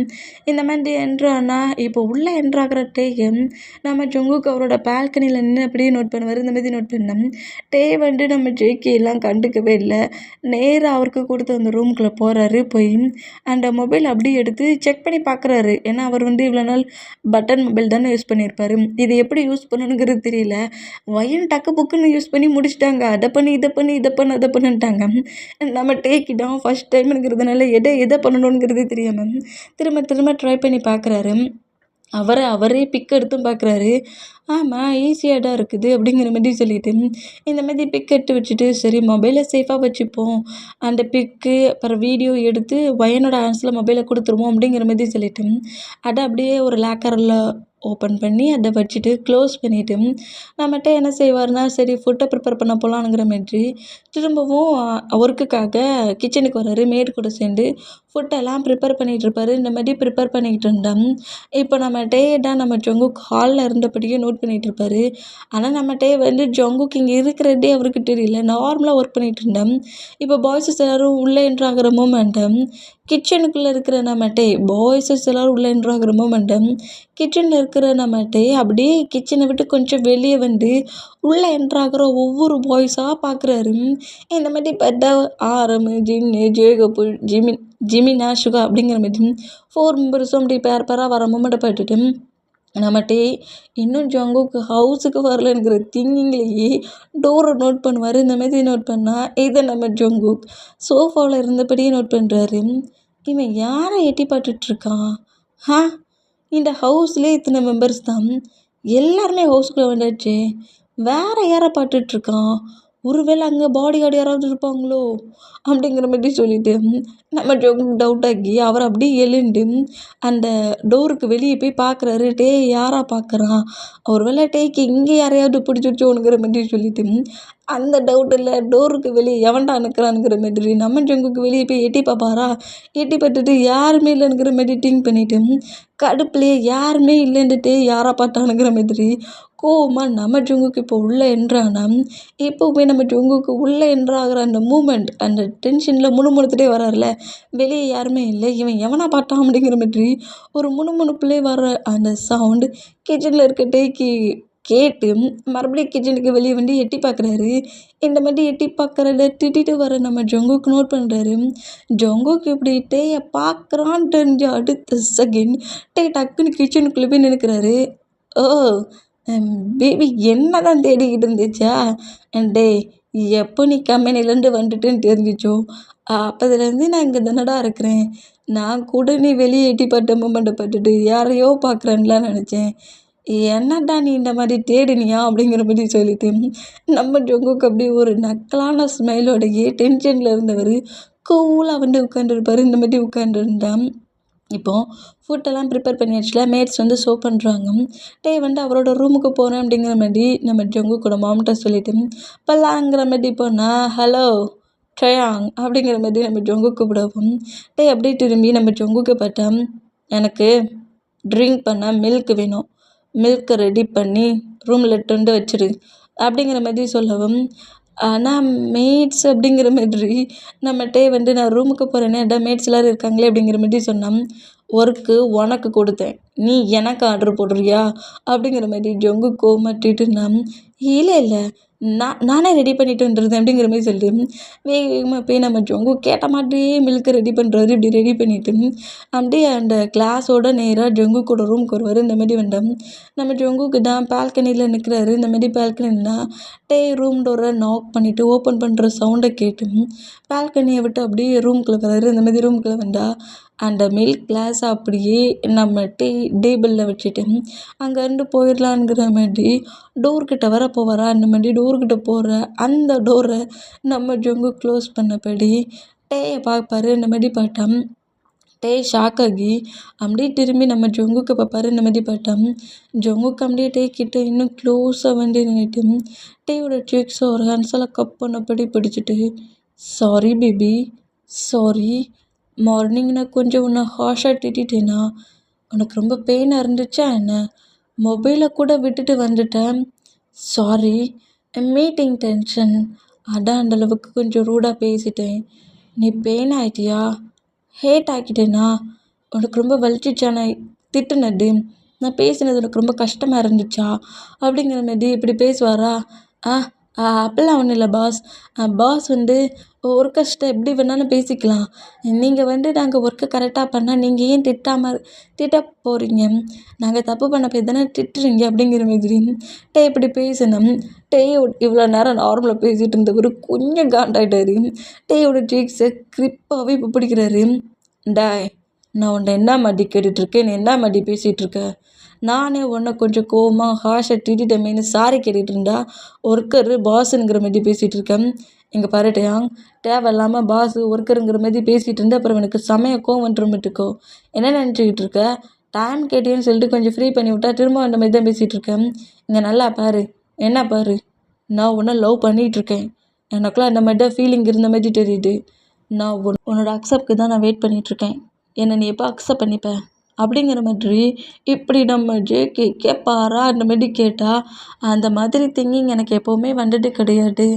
இந்த மாதிரி என்ட்ரானால் இப்போ உள்ளே என்ட்ராகிற நம்ம ஜங்குக்கு அவரோட பால்கனியில் நின்று அப்படியே நோட் பண்ணுவார். இந்த மாதிரி நோட் பண்ணோம். வந்து நம்ம ஜேகே எல்லாம் கண்டுக்கவே இல்லை. நேராக அவருக்கு கொடுத்த அந்த ரூம்குள்ளே போகிறாரு. போய் அந்த மொபைல் அப்படியே எடுத்து செக் பண்ணி பார்க்குறாரு. ஏன்னா அவர் வந்து இவ்வளோ நாள் பட்டன் மொபைல் தானே யூஸ் பண்ணியிருப்பார். இது எப்படி யூஸ் பண்ணணுங்கிறது தெரியல. வயன் டக்கு புக்குன்னு யூஸ் பண்ணி முடிச்சிட்டாங்க. அதை பண்ணி இதை பண்ணி இதை பண்ண அதை பண்ணிட்டாங்க. நம்ம டேக்கிட்டோம் ஃபஸ்ட் டைம்ங்கிறதுனால எதை பண்ணணுங்கிறது தெரியாமல் திரும்ப திரும்ப ட்ரை பண்ணி பார்க்குறாரு. அவரே பிக் எடுத்தும் பார்க்குறாரு. ஆமாம், ஈஸியாக தான் இருக்குது அப்படிங்கிற மாரி சொல்லிட்டு, இந்த மாரி பிக் எடுத்து வச்சுட்டு, சரி மொபைலை சேஃபாக வச்சுப்போம். அந்த பிக்கு அப்புறம் வீடியோ எடுத்து பையனோட ஹேண்ட்ஸில் மொபைலை கொடுத்துருவோம் அப்படிங்கிற மாரி சொல்லிட்டு, அத அப்படியே ஒரு லாக்கரில் ஓப்பன் பண்ணி அத வச்சுட்டு க்ளோஸ் பண்ணிட்டு, நம்மட்ட என்ன செய்வாருன்னா, சரி ஃபுட்டை ப்ரிப்பேர் பண்ண போலாங்கிற மாதிரி திரும்பவும் ஒர்க்குக்காக கிச்சனுக்கு வராரு. மேட் கூட சேர்ந்து ஃபுட்டெல்லாம் ப்ரிப்பேர் பண்ணிகிட்ருப்பாரு. இந்த மாரி ப்ரிப்பேர் பண்ணிக்கிட்டு இருந்தா, இப்போ நம்ம டே தான் நம்ம ஜங்குக் ஹாலில் இருந்தபடியே நோட் பண்ணிகிட்ருப்பாரு. ஆனால் நம்ம டே வந்து ஜங்குக் இங்கே இருக்கிறதே அவருக்கு தெரியல. நார்மலாக ஒர்க் பண்ணிகிட்டு இருந்தேன். இப்போ பாய்ஸஸ் எல்லோரும் உள்ளே என்ட்ரு ஆகிற மூமெண்ட்டு கிச்சனுக்குள்ளே இருக்கிற நம்ம டே பாய்ஸஸ் எல்லோரும் உள்ளே என்ட்ரு ஆகிற மூமெண்ட்டு கிச்சனில் இருக்கிற நம்ம டே அப்படியே கிச்சனை விட்டு கொஞ்சம் வெளியே வந்து உள்ளே என்ட்ரு ஆகிற ஒவ்வொரு பாய்ஸாக பார்க்குறாரு. இந்த மாதிரி பார்த்தா ஆரம், ஜின்னு, ஜேகப்பு, ஜிமினா, சுகா அப்படிங்கிற மாதிரி 4 மெம்பர்ஸும் அப்படி பேராக வர மூமெண்ட்டை பார்த்துட்டு நம்ம டே இன்னும் ஜங்குக்கு ஹவுஸுக்கு வரலங்கிற திங்கிங்லேயே டோரை நோட் பண்ணுவார். இந்த மாதிரி நோட் பண்ணால் இதை நம்ம ஜங்குக் சோஃபாவில் இருந்தபடியே நோட் பண்ணுறாரு. இவன் யாரை எட்டி பார்த்துட்ருக்கான்? இந்த ஹவுஸ்லேயே இத்தனை மெம்பர்ஸ் தான், எல்லாருமே ஹவுஸ்குள்ளே வந்தாச்சு, வேறு யாரை பார்த்துட்ருக்கான்? ஒருவேளை அங்கே பாடி கார்டு யாராவது இருப்பாங்களோ அப்படிங்கிற மாதிரி சொல்லிட்டு நம்ம ஜங்குக் டவுட் ஆகி அவர் அப்படியே எழுந்து அந்த டோருக்கு வெளியே போய் பார்க்குறாரு. டே யாரா பார்க்குறான்? ஒருவேளை டேக்கு இங்கே யாரையாவது பிடிச்சிருச்சோனுங்கிற மாதிரி சொல்லிட்டு அந்த டவுட்டில் டோருக்கு வெளியே எவன்டா நிற்கிறானுங்கிற மாதிரி நம்ம ஜங்குக்கு வெளியே போய் எட்டி பார்ப்பாரா. எட்டி பார்த்துட்டு யாருமே இல்லைங்கிற மாதிரி திங்க் பண்ணிட்டு கடுப்புலேயே யாருமே இல்லைன்னுட்டு யாரா பார்த்தானுங்கிற மாதிரி கோவமாக நம்ம ஜங்குக்கு இப்போ உள்ளே என்ட்ரானா எப்போவுமே நம்ம ஜங்குக்கு உள்ளே என்ட்ராகிற அந்த மூமெண்ட் அந்த டென்ஷனில் முணுமுணுத்துட்டே வராருல, வெளியே யாருமே இல்லை, இவன் எவனா பார்த்தான் அப்படிங்கிற மாதிரி ஒரு முணுமுணுப்புலே வர அந்த சவுண்டு கிச்சனில் இருக்க டேக்கு கேட்டு மறுபடியும் கிச்சனுக்கு வெளியே வந்து எட்டி பார்க்குறாரு. இந்த மாதிரி எட்டி பார்க்குறத திட்டிட்டு வர நம்ம ஜங்குக்கு நோட் பண்ணுறாரு. ஜங்குக்கு இப்படி டேயை பார்க்குறான்னு தெரிஞ்ச அடுத்த செகண்ட் டே டக்குன்னு கிச்சனுக்குள்ளே போய் நினைக்கிறாரு. ஓ பேபி என்ன தான் தேடிக்கிட்டு இருந்துச்சா? டே எப்போ நீ கம்பெனிலேருந்து வந்துட்டுன்னு தெரிஞ்சிச்சோ அப்போதுலேருந்து நான் இங்கே தானடா இருக்கிறேன். நான் கூட நீ வெளியே எட்டி பார்த்த மூமெண்ட்டை பார்த்துட்டு யாரையோ பார்க்குறேன்லாம் நினச்சேன். என்னடா நீ இந்த மாதிரி தேடினியா அப்படிங்கிற மாதிரி சொல்லிட்டு நம்ம ஜங்குக்கு அப்படியே ஒரு நக்கலான ஸ்மைலோடையே டென்ஷனில் இருந்தவர் கூலாக வந்து உட்காந்துருப்பார். இந்த மாதிரி உட்காந்துருந்தான். இப்போது ஃபுட்டெல்லாம் ப்ரிப்பேர் பண்ணியாச்சுல, மேட்ஸ் வந்து சர்வ் பண்ணுறாங்க. டே வந்து அவரோட ரூமுக்கு போகிறேன் அப்படிங்கிற மாதிரி நம்ம ஜங்குக்கோட மாம்கிட்ட சொல்லிட்டு பல்லாங்கிற மாதிரி போனால் ஹலோ ட்ரயாங் அப்படிங்கிற மாதிரி நம்ம ஜங்குக்கு கூப்பிடுவோம். டே அப்படியே திரும்பி நம்ம ஜங்குக்கு பார்த்தா எனக்கு ட்ரிங்க் பண்ண மில்க் வேணும், மில்க்கை ரெடி பண்ணி ரூமில் எடுத்துட்டு வச்சிரு அப்படிங்கிற மாதிரி சொல்லவும், ஆனால் மேட்ஸ் அப்படிங்கிற மாதிரி நம்மகிட்டே வந்து நான் ரூமுக்கு போகிறேனே அதான் மேட்ஸ் எல்லோரும் இருக்காங்களே அப்படிங்கிற மாதிரி சொன்னான். ஒர்க்கு உனக்கு கொடுத்தேன், நீ எனக்கு ஆர்டர் போடுறியா அப்படிங்கிற மாதிரி ஜங்கு கோமாட்டிட்டு நான் இல்லை நானே ரெடி பண்ணிட்டு வந்துருந்தேன் அப்படிங்கிற மாதிரி சொல்லிட்டு வேகமாக போய் நம்ம ஜங்கு கேட்ட மாதிரியே மில்க்கு ரெடி பண்ணுறாரு. இப்படி ரெடி பண்ணிவிட்டு அப்படியே அந்த கிளாஸோட நேராக ஜங்கு கூட ரூமுக்கு வருவார். இந்த மாதிரி வந்தோம் நம்ம ஜங்குக்கு தான் பால்கனியில் நிற்கிறாரு. இந்த மாதிரி பால்கனின்னா டே ரூம் டோரை நாக் பண்ணிவிட்டு ஓப்பன் பண்ணுற சவுண்டை கேட்டு பால்கனியை விட்டு அப்படியே ரூம்குள்ளே வராரு. இந்த மாதிரி ரூம்குள்ளே வந்தால் அந்த மில்க் கிளாஸ் அப்படியே நம்ம டேபிளில் வச்சுட்டு அங்கேருந்து போயிடலான்ங்கிற மாதிரி டோர்கிட்ட வர போவாரா. அந்த மாதிரி டோர்கிட்ட போகிற அந்த டோரை நம்ம ஜங்கு க்ளோஸ் பண்ணபடி டேயை பார்ப்பாரு. இந்த மாதிரி பார்த்தா டே ஷாக் ஆகி அப்படியே திரும்பி நம்ம ஜங்குக்கு பார்ப்பாரு. இந்த மாதிரி பார்த்தா ஜங்குக்கு அப்படியே டே கிட்ட இன்னும் க்ளோஸாக வந்து நின்றுட்டு டேயோட சீக்ஸை ஒரு ஹேண்ட்ஸால் கப் பண்ணபடி பிடிச்சிட்டு சாரி பேபி, சாரி, மார்னிங் நான் கொஞ்சம் உன்னை ஹார்ஷாக திட்டிட்டேனா? உனக்கு ரொம்ப பெயினாக இருந்துச்சா என்ன? மொபைலை கூட விட்டுட்டு வந்துட்டேன், சாரி, மீட்டிங் டென்ஷன், அதான் அந்தளவுக்கு கொஞ்சம் ரூடாக பேசிட்டேன். நீ பெயின் ஆகிட்டியா? ஹேட் ஆக்கிட்டேனா? உனக்கு ரொம்ப வலிச்சிச்சா நான் திட்டுனது? நான் பேசினது உனக்கு ரொம்ப கஷ்டமாக இருந்துச்சா அப்படிங்கிற மாதிரி இப்படி பேசுவாரா? அப்போல்லாம் ஒன்றும் இல்லை பாஸ். பாஸ் வந்து ஒர்க்கர்ஸ்கிட்ட எப்படி வேணாலும் பேசிக்கலாம். நீங்கள் வந்து நாங்கள் ஒர்க்கை கரெக்டாக பண்ணால் நீங்கள் ஏன் திட்ட போகிறீங்க? நாங்கள் தப்பு பண்ண போய் தானே திட்டுறீங்க அப்படிங்கிற மாதிரி டே இப்படி பேசணும். இவ்வளோ நேரம் நார்மலாக பேசிகிட்டு இருந்தவர் கொஞ்சம் காண்டாயிட்டார். டேயோட சீக்ஸை கிரிப்பாகவே இப்போ பிடிக்கிறாரு. டாய், நான் உன்னை என்ன மாதிரி கேட்டுட்ருக்கேன், நீ என்ன மாதிரி பேசிகிட்ருக்க? நானே உன்னை கொஞ்சம் கோவமாக ஹாஷை திட்டிட்டமேன்னு சாரி கேட்டுட்டு இருந்தா ஒர்க்கரு பாஸுங்கிற மாதிரி பேசிகிட்டு இருக்கேன். இங்கே பாருட்டையாங், தேவையில்லாமல் பாஸு ஒர்க்கருங்கிற மாதிரி பேசிகிட்டு இருந்தா அப்புறம் எனக்கு செமைய கோவம் வந்துட்டுருக்கோ. என்ன நினச்சிக்கிட்டு இருக்க? டைம் கேட்டேன்னு சொல்லிட்டு கொஞ்சம் ஃப்ரீ பண்ணி விட்டா திரும்ப அந்த மாதிரி தான் பேசிகிட்டு இருக்கேன். இங்கே நல்லா பாரு, என்ன பாரு, நான் உன்னை லவ் பண்ணிகிட்ருக்கேன். எனக்குலாம் இந்த மாதிரி தான் ஃபீலிங் இருந்த மாதிரி தெரியுது. நான் உன்னோட அக்செப்ட்க்கு தான் நான் வெயிட் பண்ணிகிட்ருக்கேன். என்னை நீ எப்போ அக்செப்ட் பண்ணிப்ப அப்படிங்கிற மாதிரி இப்படி நம்ம ஜேகே கேட்பாரா அந்த மாதிரி கேட்டால் அந்த மாதிரி திங்கிங் எனக்கு எப்போவுமே வந்தது கிடையாது.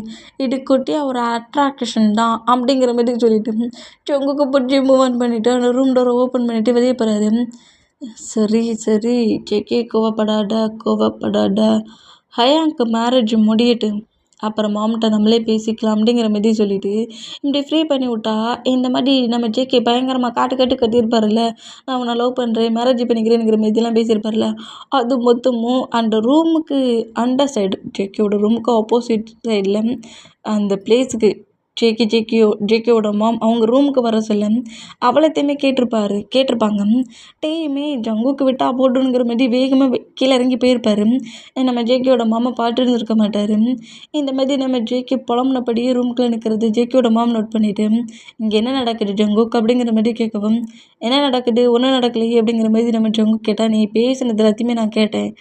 இது குட்டியாக ஒரு அட்ராக்ஷன் தான் அப்படிங்கிற மாதிரி சொல்லிட்டு சொங்குக்கு பிடிச்சி மூவ் ஆன் பண்ணிவிட்டு அந்த ரூம் டோரை ஓப்பன் பண்ணிவிட்டு வெளியே போகிறாரு. சரி சரி ஜேகே, கோவப்படாத. ஹயாங்க்கு மேரேஜ் முடியட்டும், அப்புறம் மாம்கிட்ட நம்மளே பேசிக்கலாம் அப்படிங்கிற மாதிரி சொல்லிட்டு இப்படி ஃப்ரீ பண்ணி விட்டா இந்த மாதிரி நம்ம ஜேகே பயங்கரமாக காட்டு கட்டியிருப்பார்ல, நான் உன்னை லவ் பண்ணுறேன் மேரேஜ் பண்ணிக்கிறேங்கிற மாதிரிலாம் பேசியிருப்பார்ல, அது மொத்தமும் அந்த ரூமுக்கு அந்த சைடு ஜேகேவோட ரூமுக்கு ஆப்போசிட் சைடில் அந்த பிளேஸுக்கு ஜேகேவோட மாம் அவங்க ரூமுக்கு வர சொல்ல அவளத்தையுமே கேட்டிருப்பாங்க. டேயுமே ஜங்குக்கு விட்டா போட்டுங்கிற மாதிரி வேகமாக கீழே இறங்கி போயிருப்பாரு. நம்ம ஜேகேவோட மாமா பாட்டுன்னு இருக்க மாட்டார். இந்த மாதிரி நம்ம ஜேகே புலம்புனபடியே ரூமுக்குள்ளே நிற்கிறது ஜேகேவோட மாம் நோட் பண்ணிவிட்டு இங்கே என்ன நடக்குது ஜங்குக் அப்படிங்கிற மாதிரி கேட்கவும், என்ன நடக்குது ஒன்றும் நடக்கலையே அப்படிங்கிற மாதிரி நம்ம ஜங்குக் கேட்டால், நீ பேசினது எல்லாத்தையுமே நான் கேட்டேன்.